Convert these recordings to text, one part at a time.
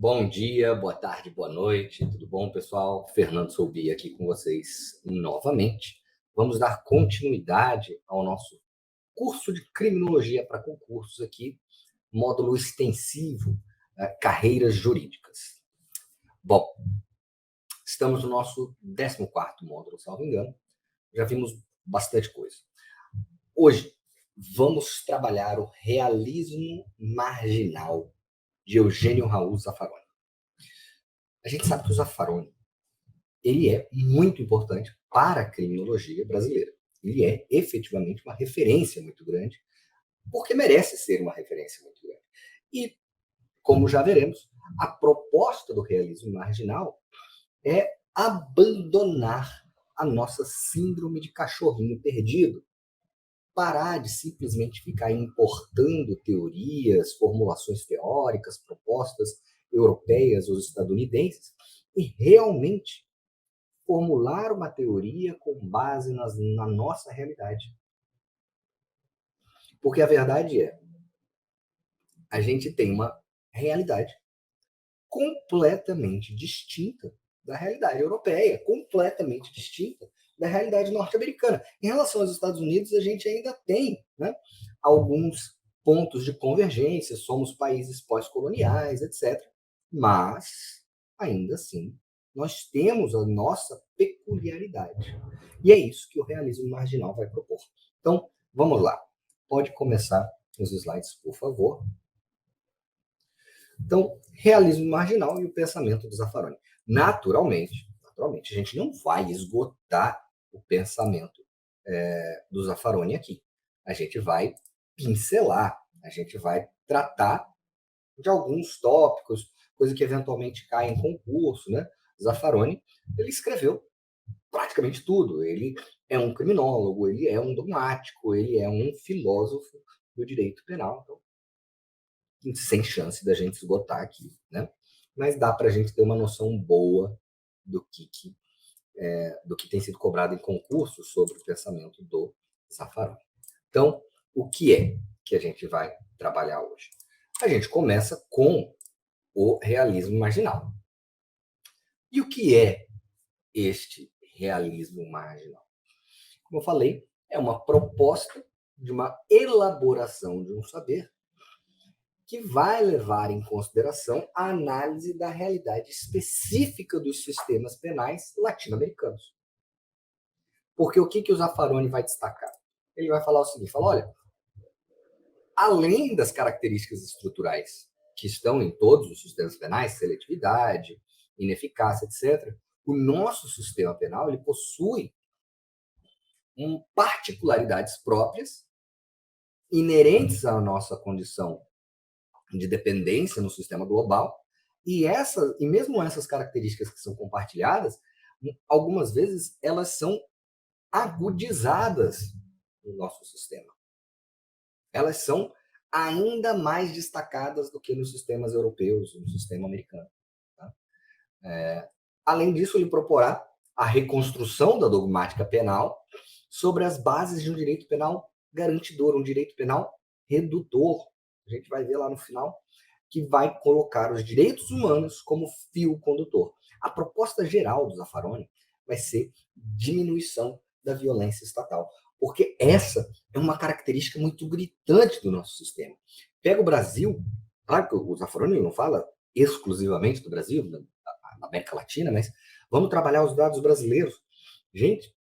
Bom dia, boa tarde, boa noite, tudo bom, pessoal? Fernando Soubi aqui com vocês novamente. Vamos dar continuidade ao nosso curso de criminologia para concursos aqui, módulo extensivo, carreiras jurídicas. Bom, estamos no nosso 14º módulo, salvo engano. Já vimos bastante coisa. Hoje, vamos trabalhar o realismo marginal de Eugênio Raul Zaffaroni. A gente sabe que o Zaffaroni ele é muito importante para a criminologia brasileira. Ele é efetivamente uma referência muito grande, porque merece ser uma referência muito grande. E, como já veremos, a proposta do realismo marginal é abandonar a nossa síndrome de cachorrinho perdido, parar de simplesmente ficar importando teorias, formulações teóricas, propostas europeias ou estadunidenses, e realmente formular uma teoria com base na nossa realidade. Porque a verdade é, a gente tem uma realidade completamente distinta da realidade europeia, completamente distinta da realidade norte-americana. Em relação aos Estados Unidos, a gente ainda tem, né, alguns pontos de convergência, somos países pós-coloniais, etc. Mas, ainda assim, nós temos a nossa peculiaridade. E é isso que o realismo marginal vai propor. Então, vamos lá. Pode começar os slides, por favor. Então, realismo marginal e o pensamento do Zaffaroni. Naturalmente, a gente não vai esgotar o pensamento do Zaffaroni aqui. A gente vai pincelar, a gente vai tratar de alguns tópicos, coisa que eventualmente cai em concurso, né? Zaffaroni, ele escreveu praticamente tudo. Ele é um criminólogo, ele é um dogmático, ele é um filósofo do direito penal. Então, sem chance da gente esgotar aqui, né? Mas dá para a gente ter uma noção boa do que tem sido cobrado em concursos sobre o pensamento do Zaffaroni. Então, o que é que a gente vai trabalhar hoje? A gente começa com o realismo marginal. E o que é este realismo marginal? Como eu falei, é uma proposta de uma elaboração de um saber que vai levar em consideração a análise da realidade específica dos sistemas penais latino-americanos. Porque o que o Zaffaroni vai destacar? Ele vai falar o seguinte, olha, além das características estruturais que estão em todos os sistemas penais, seletividade, ineficácia, etc., o nosso sistema penal ele possui particularidades próprias, inerentes à nossa condição de dependência no sistema global, e mesmo essas características que são compartilhadas, algumas vezes elas são agudizadas no nosso sistema. Elas são ainda mais destacadas do que nos sistemas europeus, no sistema americano. Tá? Além disso, ele proporá a reconstrução da dogmática penal sobre as bases de um direito penal garantidor, um direito penal redutor. A gente vai ver lá no final que vai colocar os direitos humanos como fio condutor. A proposta geral do Zaffaroni vai ser diminuição da violência estatal, porque essa é uma característica muito gritante do nosso sistema. Pega o Brasil, claro que o Zaffaroni não fala exclusivamente do Brasil, da América Latina, mas vamos trabalhar os dados brasileiros. Gente,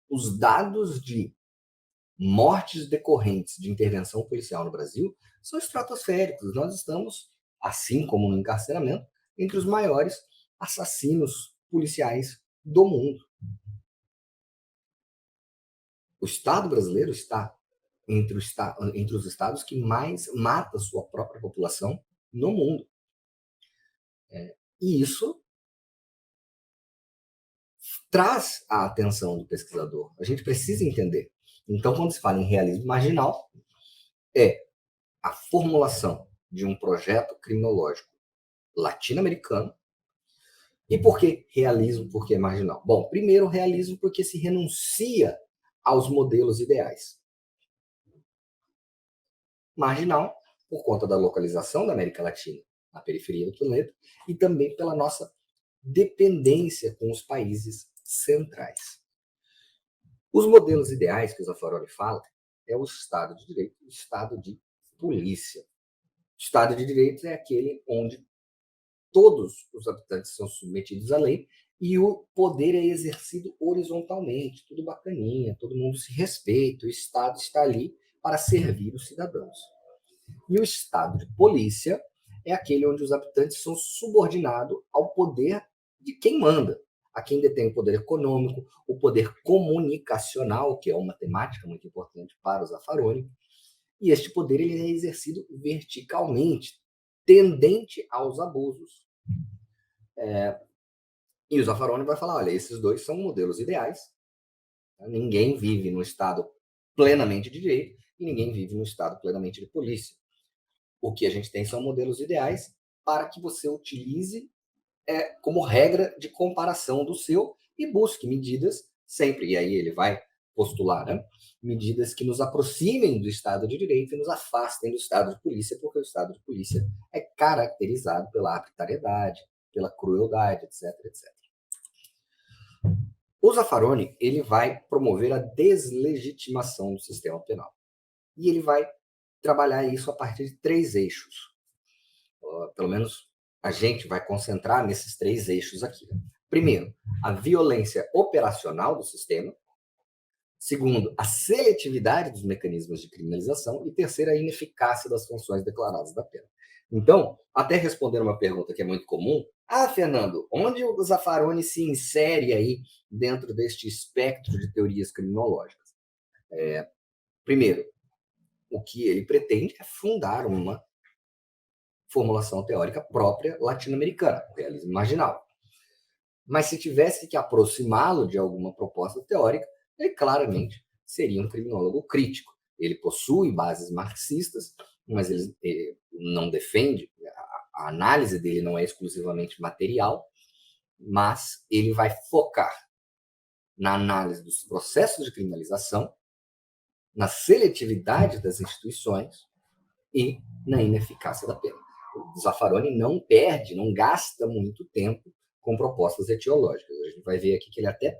os dados de mortes decorrentes de intervenção policial no Brasil são estratosféricos. Nós estamos, assim como no encarceramento, entre os maiores assassinos policiais do mundo. O Estado brasileiro está entre os estados que mais mata sua própria população no mundo. E isso traz a atenção do pesquisador. A gente precisa entender. Então, quando se fala em realismo marginal, é a formulação de um projeto criminológico latino-americano. E por que realismo? Por que marginal? Bom, primeiro, realismo porque se renuncia aos modelos ideais. Marginal, por conta da localização da América Latina. na periferia do planeta, e também pela nossa dependência com os países centrais. Os modelos ideais que o Zaffaroni fala é o Estado de Direito e o Estado de Polícia. O Estado de Direito é aquele onde todos os habitantes são submetidos à lei e o poder é exercido horizontalmente, tudo bacaninha, todo mundo se respeita, o Estado está ali para servir os cidadãos. E o Estado de Polícia é aquele onde os habitantes são subordinados ao poder de quem manda, a quem detém o poder econômico, o poder comunicacional, que é uma temática muito importante para o Zaffaroni, e este poder ele é exercido verticalmente, tendente aos abusos. E o Zaffaroni vai falar, olha, esses dois são modelos ideais, tá? Ninguém vive num Estado plenamente de direito e ninguém vive num Estado plenamente de polícia. O que a gente tem são modelos ideais para que você utilize como regra de comparação do seu e busque medidas sempre, e aí ele vai postular, né, medidas que nos aproximem do Estado de Direito e nos afastem do Estado de Polícia, porque o Estado de Polícia é caracterizado pela arbitrariedade, pela crueldade, etc, etc. O Zaffaroni ele vai promover a deslegitimação do sistema penal. E ele vai trabalhar isso a partir de 3 eixos. Pelo menos a gente vai concentrar nesses 3 eixos aqui. Primeiro, a violência operacional do sistema. Segundo, a seletividade dos mecanismos de criminalização. E terceiro, a ineficácia das funções declaradas da pena. Então, até responder uma pergunta que é muito comum. Fernando, onde o Zaffaroni se insere aí dentro deste espectro de teorias criminológicas? Primeiro, o que ele pretende é fundar uma formulação teórica própria latino-americana, o realismo marginal. Mas se tivesse que aproximá-lo de alguma proposta teórica, ele claramente seria um criminólogo crítico. Ele possui bases marxistas, mas ele não defende, a análise dele não é exclusivamente material, mas ele vai focar na análise dos processos de criminalização, na seletividade das instituições e na ineficácia da pena. O Zaffaroni não perde, não gasta muito tempo com propostas etiológicas. A gente vai ver aqui que ele até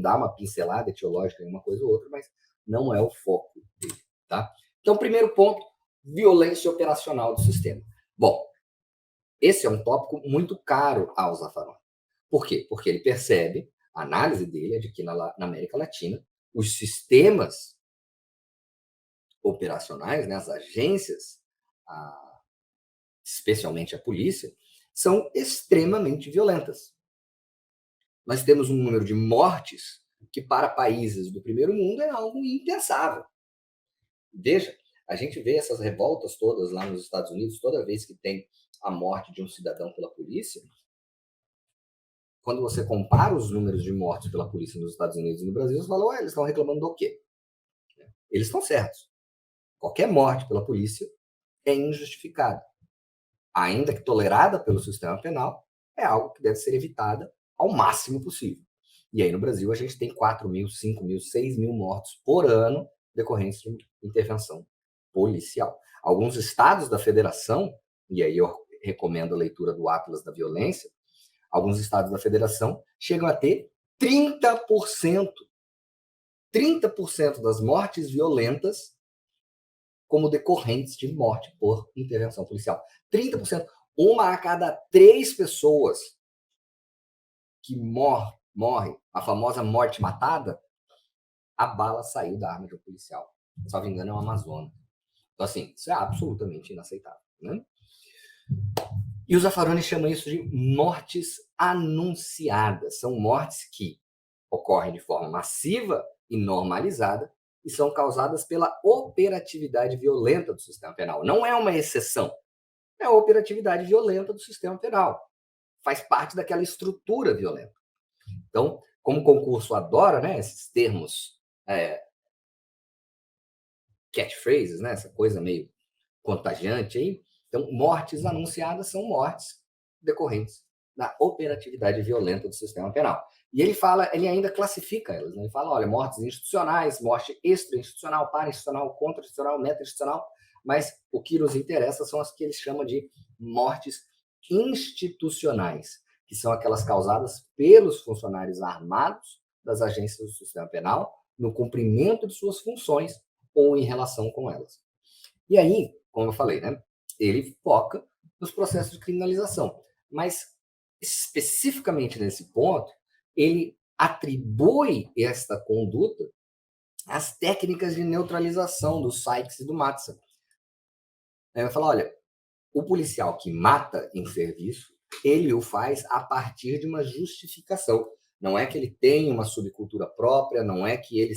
dá uma pincelada etiológica em uma coisa ou outra, mas não é o foco dele. Tá? Então, primeiro ponto, violência operacional do sistema. Bom, esse é um tópico muito caro ao Zaffaroni. Por quê? Porque ele percebe, a análise dele é de que na América Latina, os sistemas operacionais, né, as agências, especialmente a polícia, são extremamente violentas. Nós temos um número de mortes que para países do primeiro mundo é algo impensável. Veja, a gente vê essas revoltas todas lá nos Estados Unidos, toda vez que tem a morte de um cidadão pela polícia, quando você compara os números de mortes pela polícia nos Estados Unidos e no Brasil, você fala, eles estão reclamando do quê? Eles estão certos. Qualquer morte pela polícia é injustificada. Ainda que tolerada pelo sistema penal, é algo que deve ser evitada ao máximo possível. E aí no Brasil a gente tem 4 mil, 5 mil, 6 mil mortos por ano decorrentes de intervenção policial. Alguns estados da federação, e aí eu recomendo a leitura do Atlas da Violência, alguns estados da federação chegam a ter 30%. 30% das mortes violentas como decorrentes de morte por intervenção policial. 30%. Uma a cada 3 pessoas que morre, a famosa morte matada, a bala saiu da arma de um policial. Se não me engano, é um Amazonas. Então, assim, isso é absolutamente inaceitável. Né? E o Zaffaroni chama isso de mortes anunciadas. São mortes que ocorrem de forma massiva e normalizada e são causadas pela operatividade violenta do sistema penal. Não é uma exceção. É a operatividade violenta do sistema penal. Faz parte daquela estrutura violenta. Então, como o concurso adora, né, esses termos catchphrases, né, essa coisa meio contagiante aí, então, mortes anunciadas são mortes decorrentes da operatividade violenta do sistema penal. E ele ainda classifica elas. Né? Ele fala, olha, mortes institucionais, morte extra-institucional, para-institucional, contra-institucional, meta-institucional, mas o que nos interessa são as que ele chama de mortes institucionais, que são aquelas causadas pelos funcionários armados das agências do sistema penal no cumprimento de suas funções ou em relação com elas. E aí, como eu falei, né, ele foca nos processos de criminalização, mas especificamente nesse ponto, ele atribui esta conduta às técnicas de neutralização do Sykes e do Matson. Aí vai falar, olha, o policial que mata em serviço, ele o faz a partir de uma justificação. Não é que ele tenha uma subcultura própria, não é que ele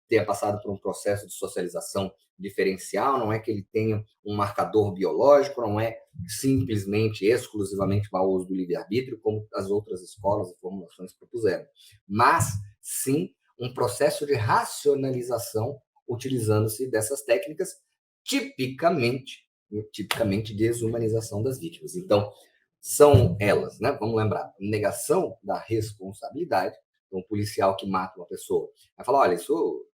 tenha passado por um processo de socialização diferencial, não é que ele tenha um marcador biológico, não é simplesmente, exclusivamente mau uso do livre-arbítrio, como as outras escolas e formulações propuseram, mas sim um processo de racionalização utilizando-se dessas técnicas, tipicamente desumanização das vítimas. Então, são elas, né? Vamos lembrar, negação da responsabilidade. Então, um policial que mata uma pessoa vai falar, olha, isso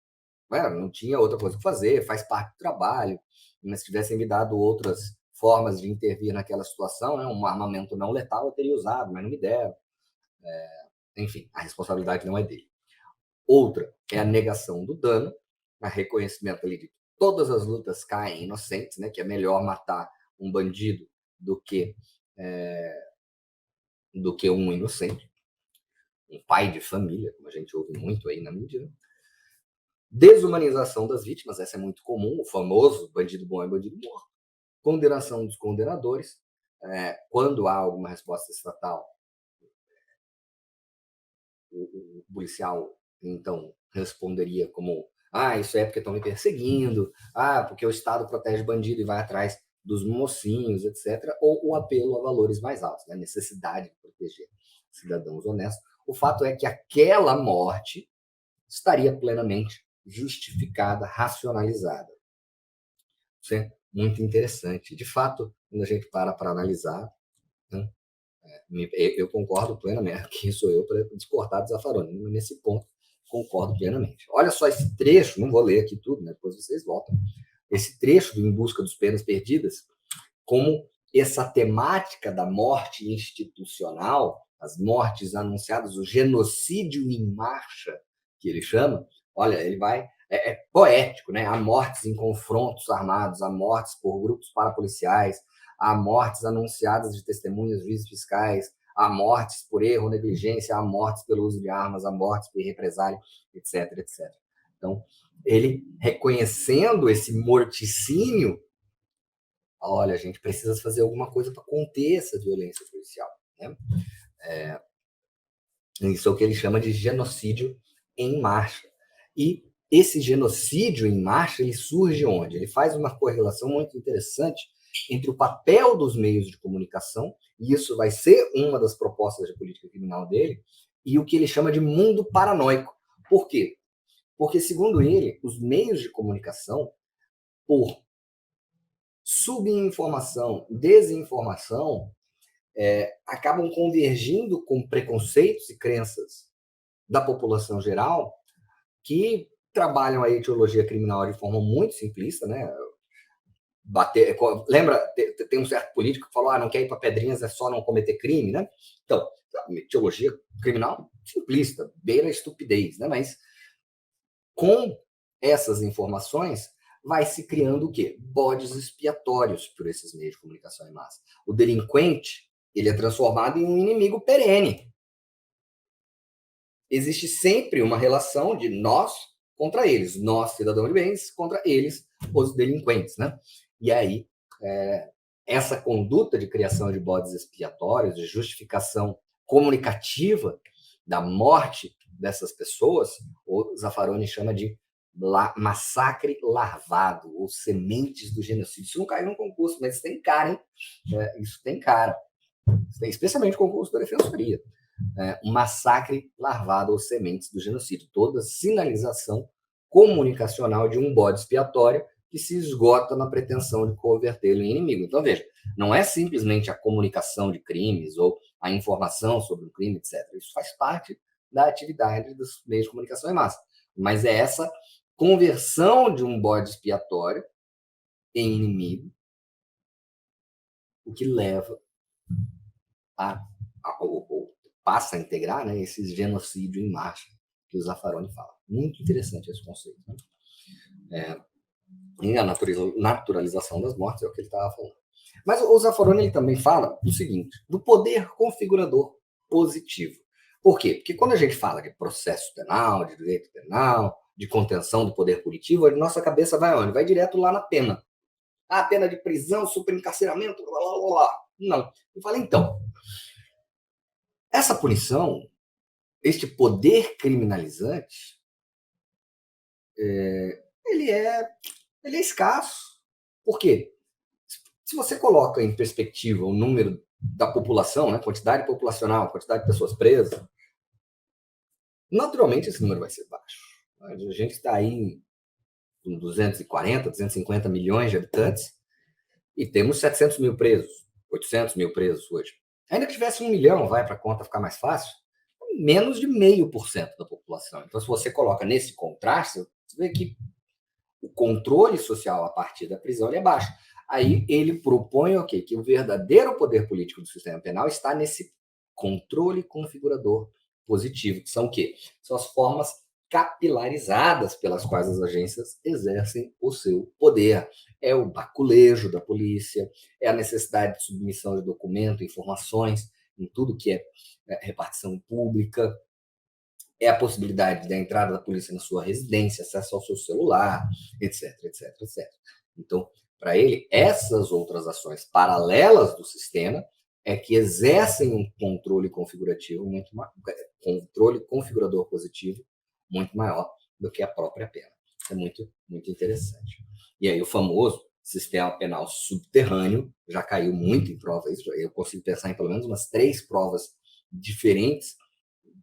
não tinha outra coisa que fazer, faz parte do trabalho, mas se tivessem me dado outras formas de intervir naquela situação, né, um armamento não letal eu teria usado, mas não me deram. Enfim, a responsabilidade não é dele. Outra é a negação do dano, a reconhecimento ali de que todas as lutas caem inocentes, né, que é melhor matar um bandido do que um inocente, um pai de família, como a gente ouve muito aí na mídia. Desumanização das vítimas, essa é muito comum, o famoso bandido bom é bandido morto. Condenação dos condenadores, quando há alguma resposta estatal, o policial, então, responderia como, isso é porque estão me perseguindo, porque o Estado protege bandido e vai atrás dos mocinhos, etc., ou o apelo a valores mais altos, né? A necessidade de proteger cidadãos honestos. O fato é que aquela morte estaria plenamente justificada, racionalizada. Isso é muito interessante. De fato, quando a gente para analisar, né, eu concordo plenamente. Quem sou eu para discordar do Zaffaroni? Nesse ponto, concordo plenamente. Olha só esse trecho, não vou ler aqui tudo, né? Depois vocês voltam. Esse trecho do Em Busca dos Penas Perdidas, como essa temática da morte institucional, as mortes anunciadas, o genocídio em marcha, que ele chama, olha, ele vai... É poético, né? Há mortes em confrontos armados, há mortes por grupos parapoliciais, há mortes anunciadas de testemunhas, juízes fiscais, há mortes por erro, negligência, há mortes pelo uso de armas, há mortes por represália, etc, etc. Então, ele reconhecendo esse morticínio, olha, a gente precisa fazer alguma coisa para conter essa violência policial, né? Isso é o que ele chama de genocídio em marcha. E esse genocídio em marcha, ele surge onde? Ele faz uma correlação muito interessante entre o papel dos meios de comunicação, e isso vai ser uma das propostas de política criminal dele, e o que ele chama de mundo paranoico. Por quê? Porque, segundo ele, os meios de comunicação, por subinformação, desinformação, acabam convergindo com preconceitos e crenças da população geral que trabalham a etiologia criminal de forma muito simplista, né? Lembra, tem um certo político que falou, não quer ir para Pedrinhas, é só não cometer crime, né? Então, a etiologia criminal simplista, beira a estupidez, né? Mas com essas informações vai se criando o quê? Bodes expiatórios por esses meios de comunicação em massa. O delinquente, ele é transformado em um inimigo perene. Existe sempre uma relação de nós contra eles, nós, cidadãos de bens, contra eles, os delinquentes, né? E aí, essa conduta de criação de bodes expiatórios, de justificação comunicativa da morte dessas pessoas, o Zaffaroni chama de massacre larvado, ou sementes do genocídio. Isso não caiu no concurso, mas isso tem cara, hein? Isso tem cara. Especialmente o concurso da Defensoria. Um massacre larvado ou sementes do genocídio. Toda sinalização comunicacional de um bode expiatório que se esgota na pretensão de convertê-lo em inimigo. Então, veja, não é simplesmente a comunicação de crimes ou a informação sobre o crime, etc. Isso faz parte da atividade dos meios de comunicação em massa. Mas é essa conversão de um bode expiatório em inimigo o que leva ou passa a integrar, né, esse genocídio em marcha que o Zaffaroni fala. Muito interessante esse conceito. Né? E a naturalização das mortes é o que ele estava falando. Mas o Zaffaroni ele também fala o seguinte, do poder configurador positivo. Por quê? Porque quando a gente fala de processo penal, de direito penal, de contenção do poder punitivo, a nossa cabeça vai onde? Vai direto lá na pena. Ah, pena de prisão, superencarceramento, blá, blá, blá. Não. Eu falei, então, essa punição, este poder criminalizante, ele é escasso. Por quê? Se você coloca em perspectiva o número da população, né, quantidade populacional, quantidade de pessoas presas, naturalmente esse número vai ser baixo. A gente está aí com 240, 250 milhões de habitantes e temos 700 mil presos, 800 mil presos hoje. Ainda que tivesse 1 milhão, vai para a conta ficar mais fácil, menos de 0,5% da população. Então, se você coloca nesse contraste, você vê que o controle social a partir da prisão é baixo. Aí ele propõe okay, que o verdadeiro poder político do sistema penal está nesse controle configurador positivo, que são o quê? São as formas capilarizadas pelas quais as agências exercem o seu poder. É o baculejo da polícia, é a necessidade de submissão de documento, informações, em tudo que é repartição pública, é a possibilidade da entrada da polícia na sua residência, acesso ao seu celular, etc, etc, etc. Então, para ele, essas outras ações paralelas do sistema é que exercem um controle configurativo muito maior, controle configurador positivo muito maior do que a própria pena. É muito, muito interessante. E aí o famoso sistema penal subterrâneo já caiu muito em prova. Isso eu consigo pensar em pelo menos umas 3 provas diferentes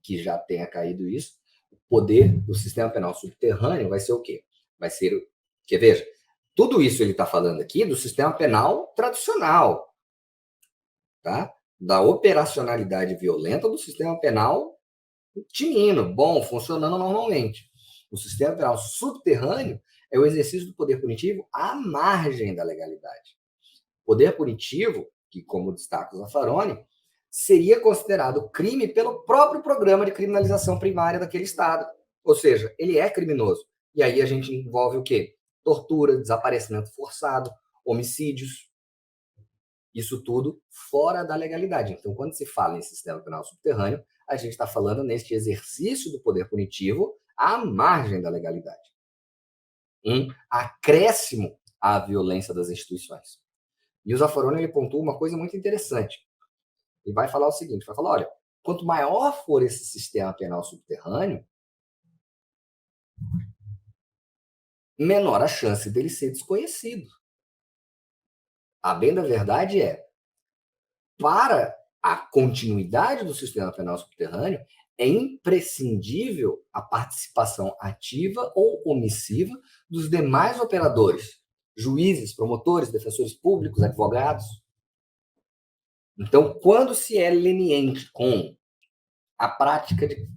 que já tenha caído isso. O poder do sistema penal subterrâneo vai ser o quê? Vai ser, que veja, tudo isso ele está falando aqui do sistema penal tradicional, tá? Da operacionalidade violenta do sistema penal tinindo, bom, funcionando normalmente. O sistema penal subterrâneo é o exercício do poder punitivo à margem da legalidade. Poder punitivo, que como destaca o Zaffaroni, seria considerado crime pelo próprio programa de criminalização primária daquele Estado. Ou seja, ele é criminoso. E aí a gente envolve o quê? Tortura, desaparecimento forçado, homicídios. Isso tudo fora da legalidade. Então, quando se fala em sistema penal subterrâneo, a gente está falando neste exercício do poder punitivo à margem da legalidade. Um acréscimo à violência das instituições. E o Zaffaroni ele pontua uma coisa muito interessante. E vai falar o seguinte, vai falar, olha, quanto maior for esse sistema penal subterrâneo, menor a chance dele ser desconhecido. A bem da verdade é, para a continuidade do sistema penal subterrâneo, é imprescindível a participação ativa ou omissiva dos demais operadores, juízes, promotores, defensores públicos, advogados. Então, quando se é leniente com a prática de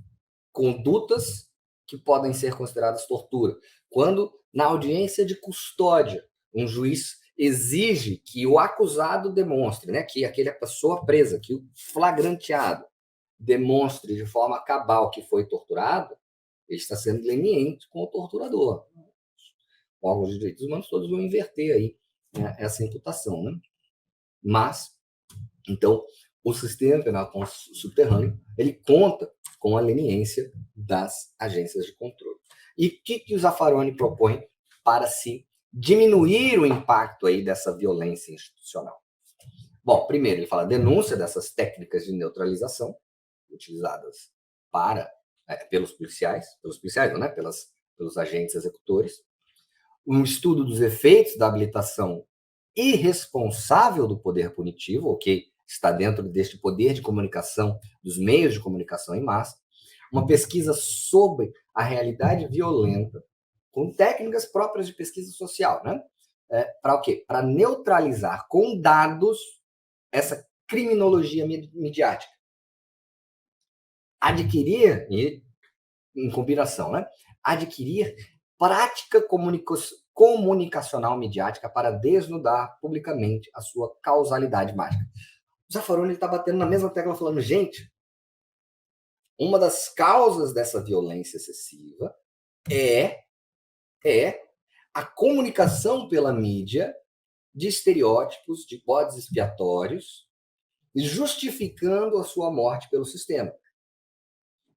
condutas que podem ser consideradas tortura, quando na audiência de custódia um juiz exige que o acusado demonstre, né, que aquela pessoa presa, que o flagranteado demonstre de forma cabal que foi torturado, ele está sendo leniente com o torturador. Os órgãos de direitos humanos todos vão inverter aí, né, essa imputação, né? Mas, então, o sistema penal subterrâneo, ele conta com a leniência das agências de controle. E o que o Zaffaroni propõe para se diminuir o impacto aí dessa violência institucional? Bom, primeiro ele fala denúncia dessas técnicas de neutralização utilizadas pelos policiais não, né? Pelos agentes executores, um estudo dos efeitos da habilitação irresponsável do poder punitivo, ok? Está dentro deste poder de comunicação, dos meios de comunicação em massa, uma pesquisa sobre a realidade violenta, com técnicas próprias de pesquisa social, né? Para o quê? Para neutralizar com dados essa criminologia midiática. Adquirir, em combinação, né? Adquirir prática comunicacional midiática para desnudar publicamente a sua causalidade mágica. Zaffaroni está batendo na mesma tecla falando, gente, uma das causas dessa violência excessiva é a comunicação pela mídia de estereótipos, de bodes expiatórios, justificando a sua morte pelo sistema.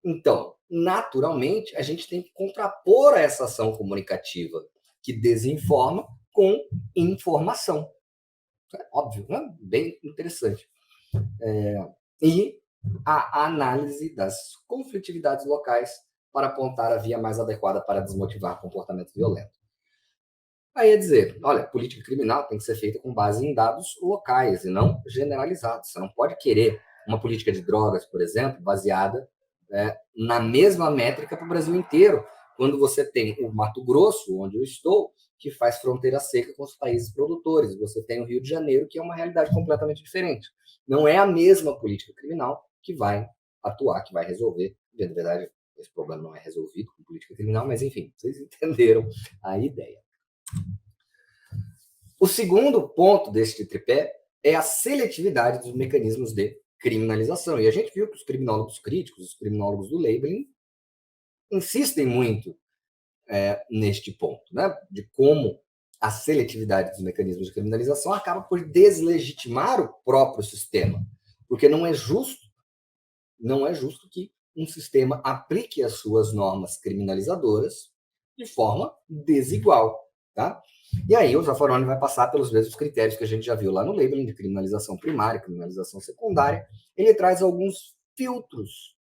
Então, naturalmente, a gente tem que contrapor essa ação comunicativa que desinforma com informação. É óbvio, né? Bem interessante. E a análise das conflitividades locais para apontar a via mais adequada para desmotivar comportamento violento. Aí é dizer, olha, política criminal tem que ser feita com base em dados locais e não generalizados. Você não pode querer uma política de drogas, por exemplo, baseada na mesma métrica para o Brasil inteiro, quando você tem o Mato Grosso, onde eu estou, que faz fronteira seca com os países produtores. Você tem o Rio de Janeiro, que é uma realidade completamente diferente. Não é a mesma política criminal que vai atuar, que vai resolver. Na verdade, esse problema não é resolvido com política criminal, mas enfim, vocês entenderam a ideia. O segundo ponto deste tripé é a seletividade dos mecanismos de criminalização. E a gente viu que os criminólogos críticos, os criminólogos do labeling, insistem muito neste ponto, né? De como a seletividade dos mecanismos de criminalização acaba por deslegitimar o próprio sistema. Porque não é justo que um sistema aplique as suas normas criminalizadoras de forma desigual, tá? E aí o Zaffaroni vai passar pelos mesmos critérios que a gente já viu lá no labeling de criminalização primária, criminalização secundária. Ele traz alguns filtros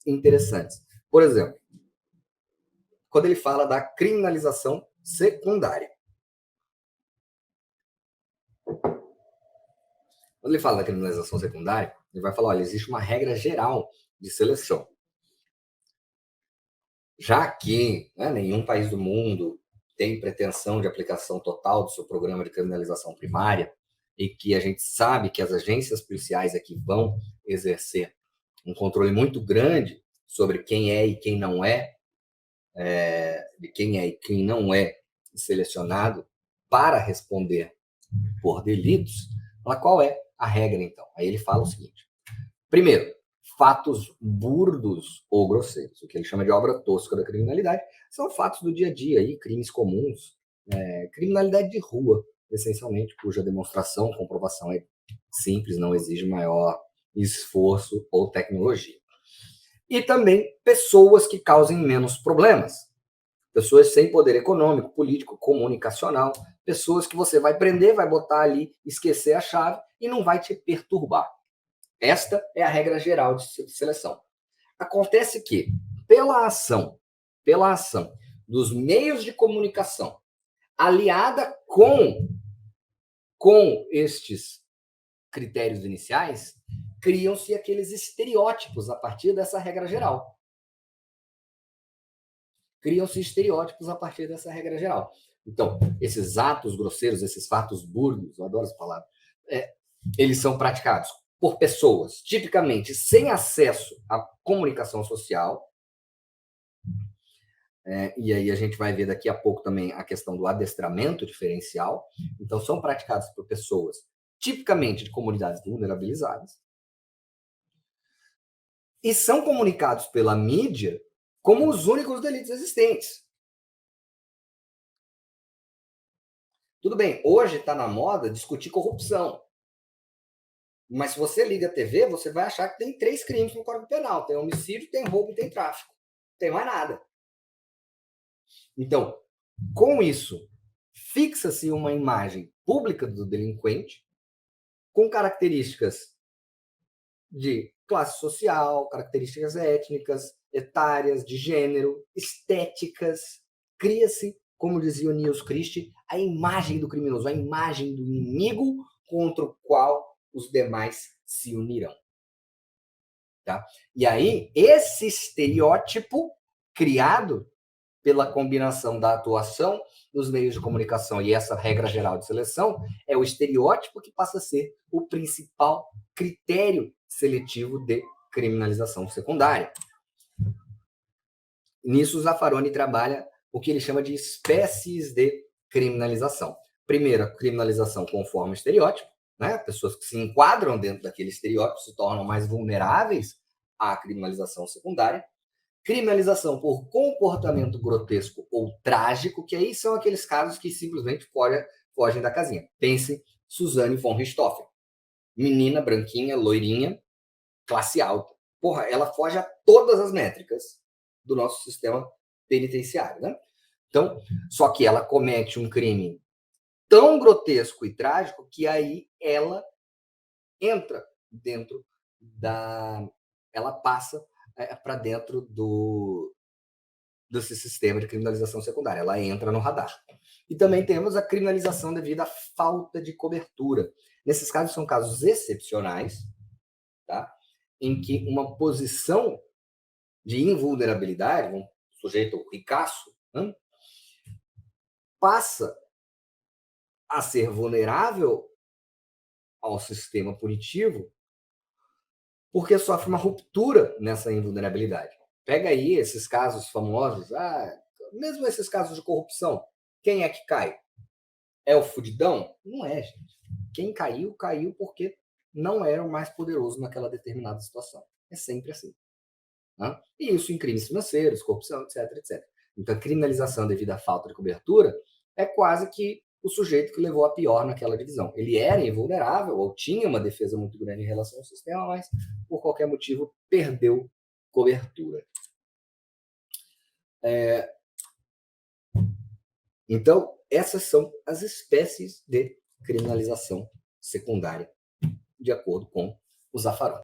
interessantes. Por exemplo, quando ele fala da criminalização secundária. Quando ele fala da criminalização secundária, ele vai falar, olha, existe uma regra geral de seleção. Já que nenhum país do mundo tem pretensão de aplicação total do seu programa de criminalização primária e que a gente sabe que as agências policiais aqui vão exercer um controle muito grande sobre quem é e quem não é, selecionado para responder por delitos, qual é a regra, então? Aí ele fala o seguinte. Primeiro, fatos burdos ou grosseiros, o que ele chama de obra tosca da criminalidade, são fatos do dia a dia, aí, crimes comuns, criminalidade de rua, essencialmente, cuja demonstração, comprovação é simples, não exige maior esforço ou tecnologia. E também pessoas que causem menos problemas, pessoas sem poder econômico, político, comunicacional, pessoas que você vai prender, vai botar ali, esquecer a chave e não vai te perturbar. Esta é a regra geral de seleção. Acontece que, pela ação dos meios de comunicação, aliada com estes critérios iniciais, criam-se aqueles estereótipos a partir dessa regra geral. Então, esses atos grosseiros, esses fatos burdos, eu adoro essa palavra, eles são praticados por pessoas, tipicamente sem acesso à comunicação social. E aí a gente vai ver daqui a pouco também a questão do adestramento diferencial. Então, são praticados por pessoas, tipicamente de comunidades vulnerabilizadas, e são comunicados pela mídia como os únicos delitos existentes. Tudo bem, hoje está na moda discutir corrupção. Mas se você liga a TV, você vai achar que tem 3 crimes no Código Penal. Tem homicídio, tem roubo e tem tráfico. Não tem mais nada. Então, com isso, fixa-se uma imagem pública do delinquente com características de classe social, características étnicas, etárias, de gênero, estéticas. Cria-se, como dizia o Niels Christie, a imagem do criminoso, a imagem do inimigo contra o qual os demais se unirão. Tá? E aí, esse estereótipo criado pela combinação da atuação dos meios de comunicação e essa regra geral de seleção é o estereótipo que passa a ser o principal critério seletivo de criminalização secundária. Nisso, o Zaffaroni trabalha o que ele chama de espécies de criminalização. Primeiro, a criminalização conforme o estereótipo, né? Pessoas que se enquadram dentro daquele estereótipo se tornam mais vulneráveis à criminalização secundária. Criminalização por comportamento grotesco ou trágico, que aí são aqueles casos que simplesmente fogem da casinha. Pense Suzane von Richthofen. Menina, branquinha, loirinha, classe alta. Porra, ela foge a todas as métricas do nosso sistema penitenciário, né? Então, só que ela comete um crime tão grotesco e trágico que aí ela entra dentro da... Ela passa para dentro desse sistema de criminalização secundária. Ela entra no radar. E também temos a criminalização devido à falta de cobertura. Nesses casos, são casos excepcionais, tá? Em que uma posição de invulnerabilidade, um sujeito ricaço, né, passa a ser vulnerável ao sistema punitivo porque sofre uma ruptura nessa invulnerabilidade. Pega aí esses casos famosos, mesmo esses casos de corrupção, quem é que cai? É o fudidão? Não é, gente. Quem caiu, caiu porque não era o mais poderoso naquela determinada situação. É sempre assim. Né? E isso em crimes financeiros, corrupção, etc, etc. Então, a criminalização devido à falta de cobertura é quase que o sujeito que levou a pior naquela divisão. Ele era invulnerável ou tinha uma defesa muito grande em relação ao sistema, mas por qualquer motivo perdeu cobertura. Então, essas são as espécies de criminalização secundária, de acordo com o Zaffaroni.